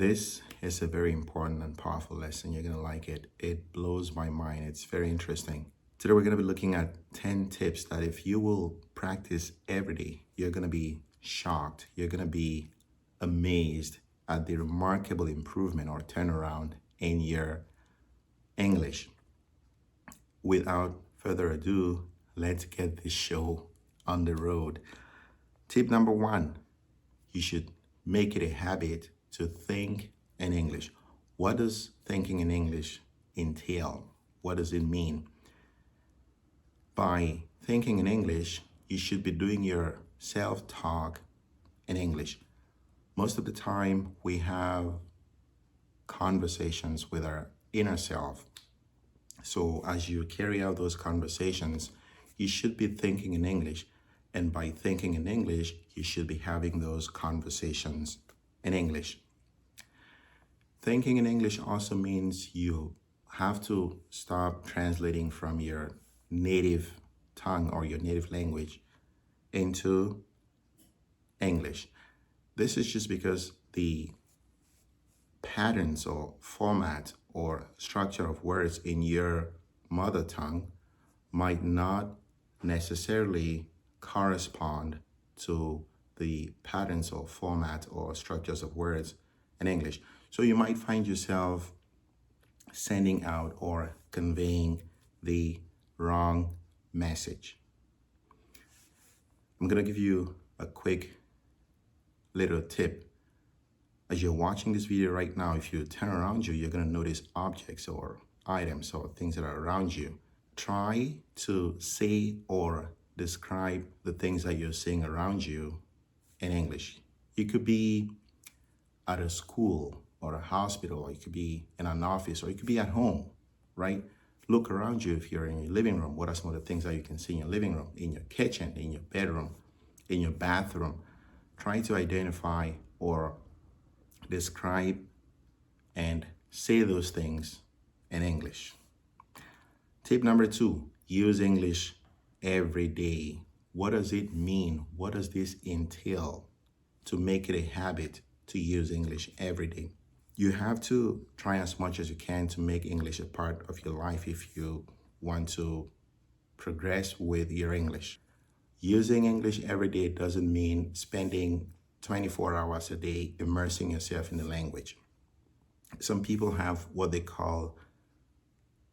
This is a very important and powerful lesson. You're going to like it. It blows my mind. It's very interesting. Today, we're going to be looking at 10 tips that if you will practice every day, you're going to be shocked. You're going to be amazed at the remarkable improvement or turnaround in your English. Without further ado, let's get this show on the road. Tip number one, you should make it a habit to think in English. What does thinking in English entail? What does it mean? By thinking in English, you should be doing your self-talk in English. Most of the time, we have conversations with our inner self. So as you carry out those conversations, you should be thinking in English. And by thinking in English, you should be having those conversations in English. Thinking in English also means you have to stop translating from your native tongue or your native language into English. This is just because the patterns or format or structure of words in your mother tongue might not necessarily correspond to the patterns or format or structures of words in English. So you might find yourself sending out or conveying the wrong message. I'm going to give you a quick little tip. As you're watching this video right now, if you turn around you, you're going to notice objects or items or things that are around you. Try to say or describe the things that you're seeing around you in English. You could be at a school or a hospital, or you could be in an office, or you could be at home, right? Look around you. If you're in your living room, what are some of the things that you can see in your living room, in your kitchen, in your bedroom, in your bathroom? Try to identify or describe and say those things in English. Tip number two, use English every day. What does it mean? What does this entail to make it a habit to use English every day? You have to try as much as you can to make English a part of your life if you want to progress with your English. Using English every day doesn't mean spending 24 hours a day immersing yourself in the language. Some people have what they call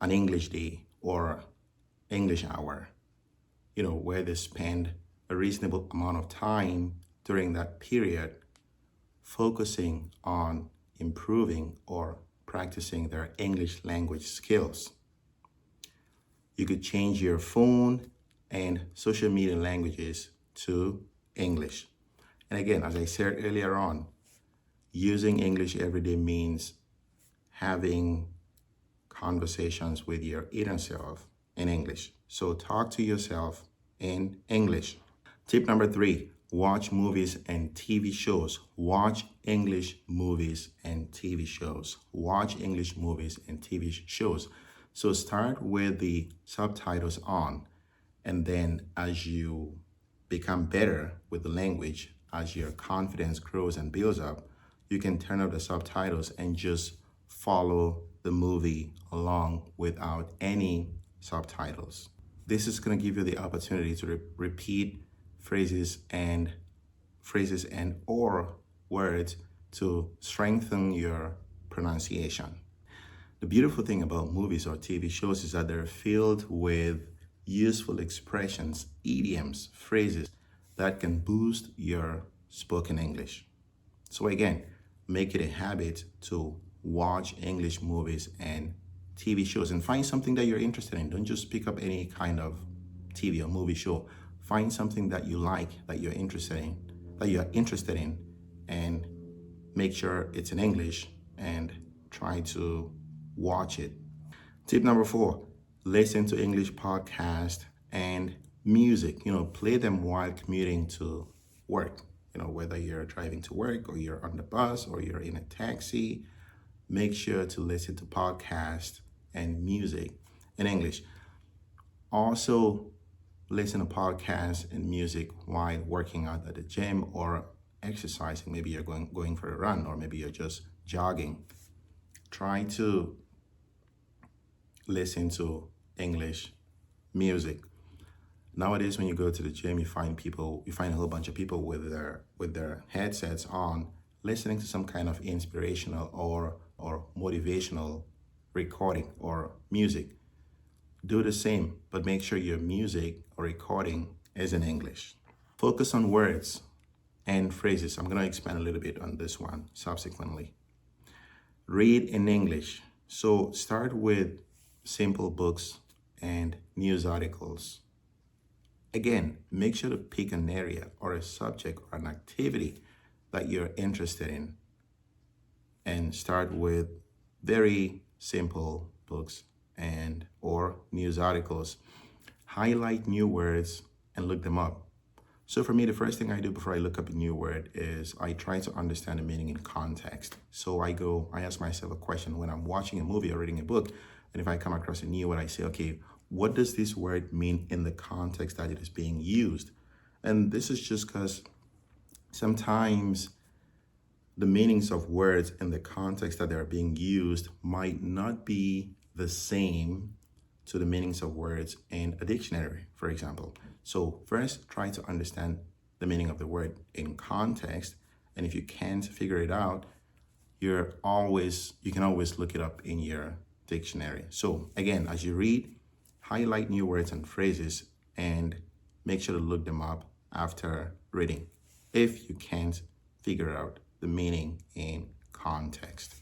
an English day or English hour, where they spend a reasonable amount of time during that period focusing on improving or practicing their English language skills. You could change your phone and social media languages to English. And again, as I said earlier on, using English every day means having conversations with your inner self in English. So talk to yourself in English. Tip number three, watch movies and TV shows. Watch English movies and TV shows. Watch English movies and TV shows. So start with the subtitles on, and then as you become better with the language, as your confidence grows and builds up, you can turn up the subtitles and just follow the movie along without any subtitles. This is going to give you the opportunity to repeat phrases and or words to strengthen your pronunciation. The beautiful thing about movies or TV shows is that they're filled with useful expressions, idioms, phrases that can boost your spoken English. So again, make it a habit to watch English movies and TV shows and find something that you're interested in. Don't just pick up any kind of TV or movie show. Find something that you like, that you're interested in, and make sure it's in English and try to watch it. Tip number four, listen to English podcasts and music. Play them while commuting to work. Whether you're driving to work or you're on the bus or you're in a taxi, make sure to listen to podcasts and music in English. Also, listen to podcasts and music while working out at the gym or exercising, maybe you're going for a run, or maybe you're just jogging. Try to listen to English music. Nowadays, when you go to the gym, you find a whole bunch of people with their headsets on, listening to some kind of inspirational or motivational recording or music. Do the same, but make sure your music or recording is in English. Focus on words and phrases. I'm going to expand a little bit on this one subsequently. Read in English. So start with simple books and news articles. Again, make sure to pick an area or a subject or an activity that you're interested in, and start with very simple books and or news articles. Highlight new words and look them up. So for me, the first thing I do before I look up a new word is I try to understand the meaning in context. So I ask myself a question when I'm watching a movie or reading a book, and if I come across a new word, I say, okay, what does this word mean in the context that it is being used? And this is just because sometimes the meanings of words in the context that they're being used might not be the same to the meanings of words in a dictionary, for example. So first, try to understand the meaning of the word in context. And if you can't figure it out, you can always look it up in your dictionary. So again, as you read, highlight new words and phrases and make sure to look them up after reading if you can't figure out the meaning in context.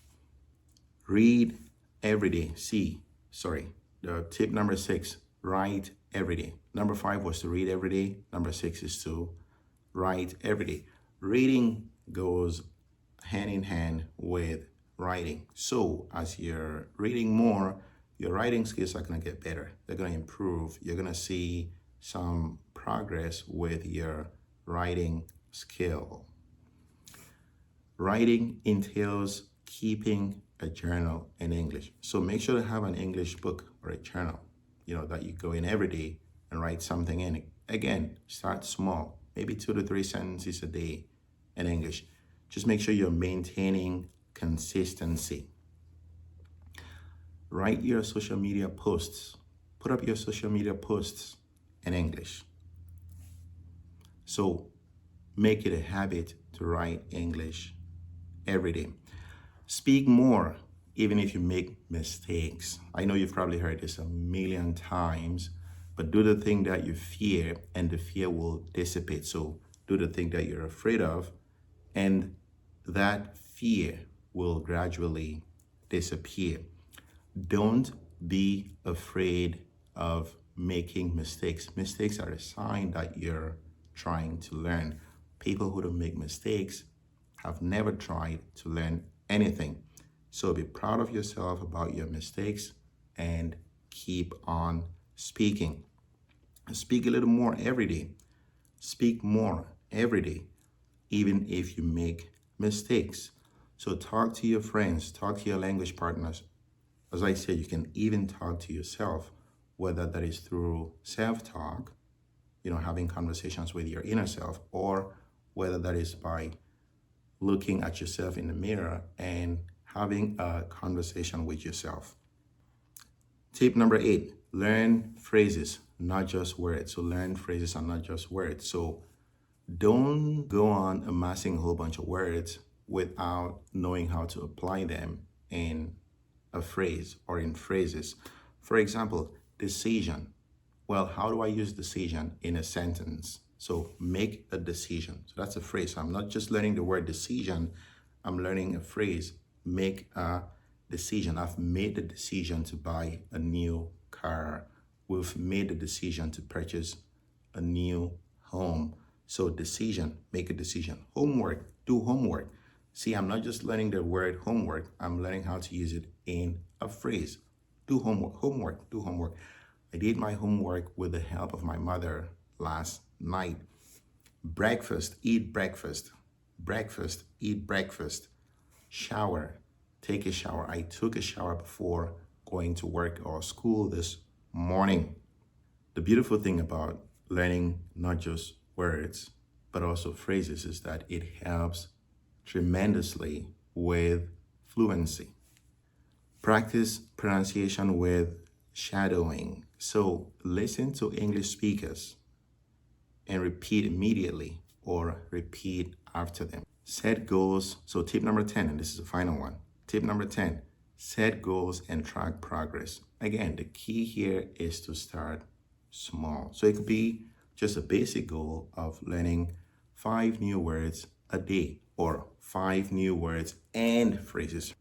Read every day. The tip number 6, write every day. Number 5 was to read every day. Number 6 is to write every day. Reading goes hand in hand with writing. So as you're reading more, your writing skills are going to get better. They're going to improve. You're going to see some progress with your writing skill. Writing entails keeping a journal in English. So make sure to have an English book or a journal, that you go in every day and write something in it. Again, start small, maybe 2 to 3 sentences a day in English. Just make sure you're maintaining consistency. Write your social media posts. Put up your social media posts in English. So make it a habit to write English every day. Speak more, even if you make mistakes. I know you've probably heard this a million times, but do the thing that you fear and the fear will dissipate. So do the thing that you're afraid of, and that fear will gradually disappear. Don't be afraid of making mistakes. Mistakes are a sign that you're trying to learn. People who don't make mistakes have never tried to learn anything. So be proud of yourself about your mistakes and keep on speaking. Speak a little more every day. Speak more every day, even if you make mistakes. So talk to your friends, talk to your language partners. As I said, you can even talk to yourself, whether that is through self-talk, having conversations with your inner self, or whether that is by looking at yourself in the mirror and having a conversation with yourself. Tip number 8, learn phrases, not just words. So learn phrases and not just words. So don't go on amassing a whole bunch of words without knowing how to apply them in a phrase or in phrases. For example, decision. Well, how do I use decision in a sentence? So make a decision. So that's a phrase. So I'm not just learning the word decision, I'm learning a phrase. Make a decision. I've made the decision to buy a new car. We've made the decision to purchase a new home. So decision, make a decision. Homework, do homework. See, I'm not just learning the word homework, I'm learning how to use it in a phrase. Do homework, do homework. I did my homework with the help of my mother last night. Breakfast, eat breakfast. Breakfast, eat breakfast. Shower, take a shower. I took a shower before going to work or school this morning. The beautiful thing about learning not just words but also phrases is that it helps tremendously with fluency. Practice pronunciation with shadowing. So listen to English speakers and repeat immediately or repeat after them. Set goals. So tip number 10, and this is the final one. Tip number 10, set goals and track progress. Again, the key here is to start small. So it could be just a basic goal of learning 5 new words a day or 5 new words and phrases.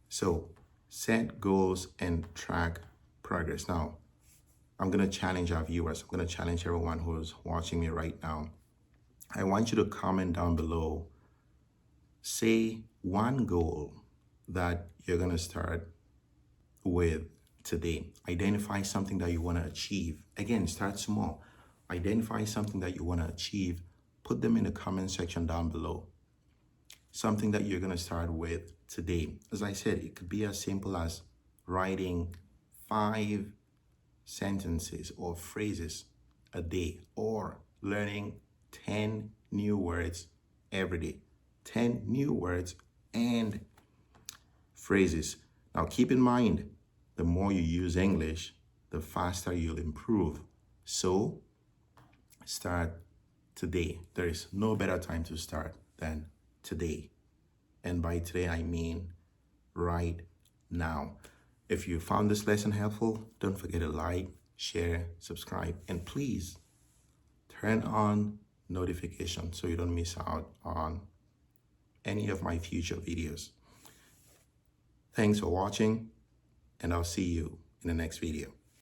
So set goals and track progress. Now, I'm going to challenge our viewers. I'm going to challenge everyone who's watching me right now. I want you to comment down below. Say one goal that you're going to start with today. Identify something that you want to achieve. Again, start small. Identify something that you want to achieve. Put them in the comment section down below. Something that you're going to start with today. As I said, it could be as simple as writing 5 sentences or phrases a day, or learning 10 new words every day. 10 new words and phrases. Now keep in mind, the more you use English, the faster you'll improve. So start today. There is no better time to start than today. And by today, I mean right now. If you found this lesson helpful, don't forget to like, share, subscribe, and please turn on notifications so you don't miss out on any of my future videos. Thanks for watching, and I'll see you in the next video.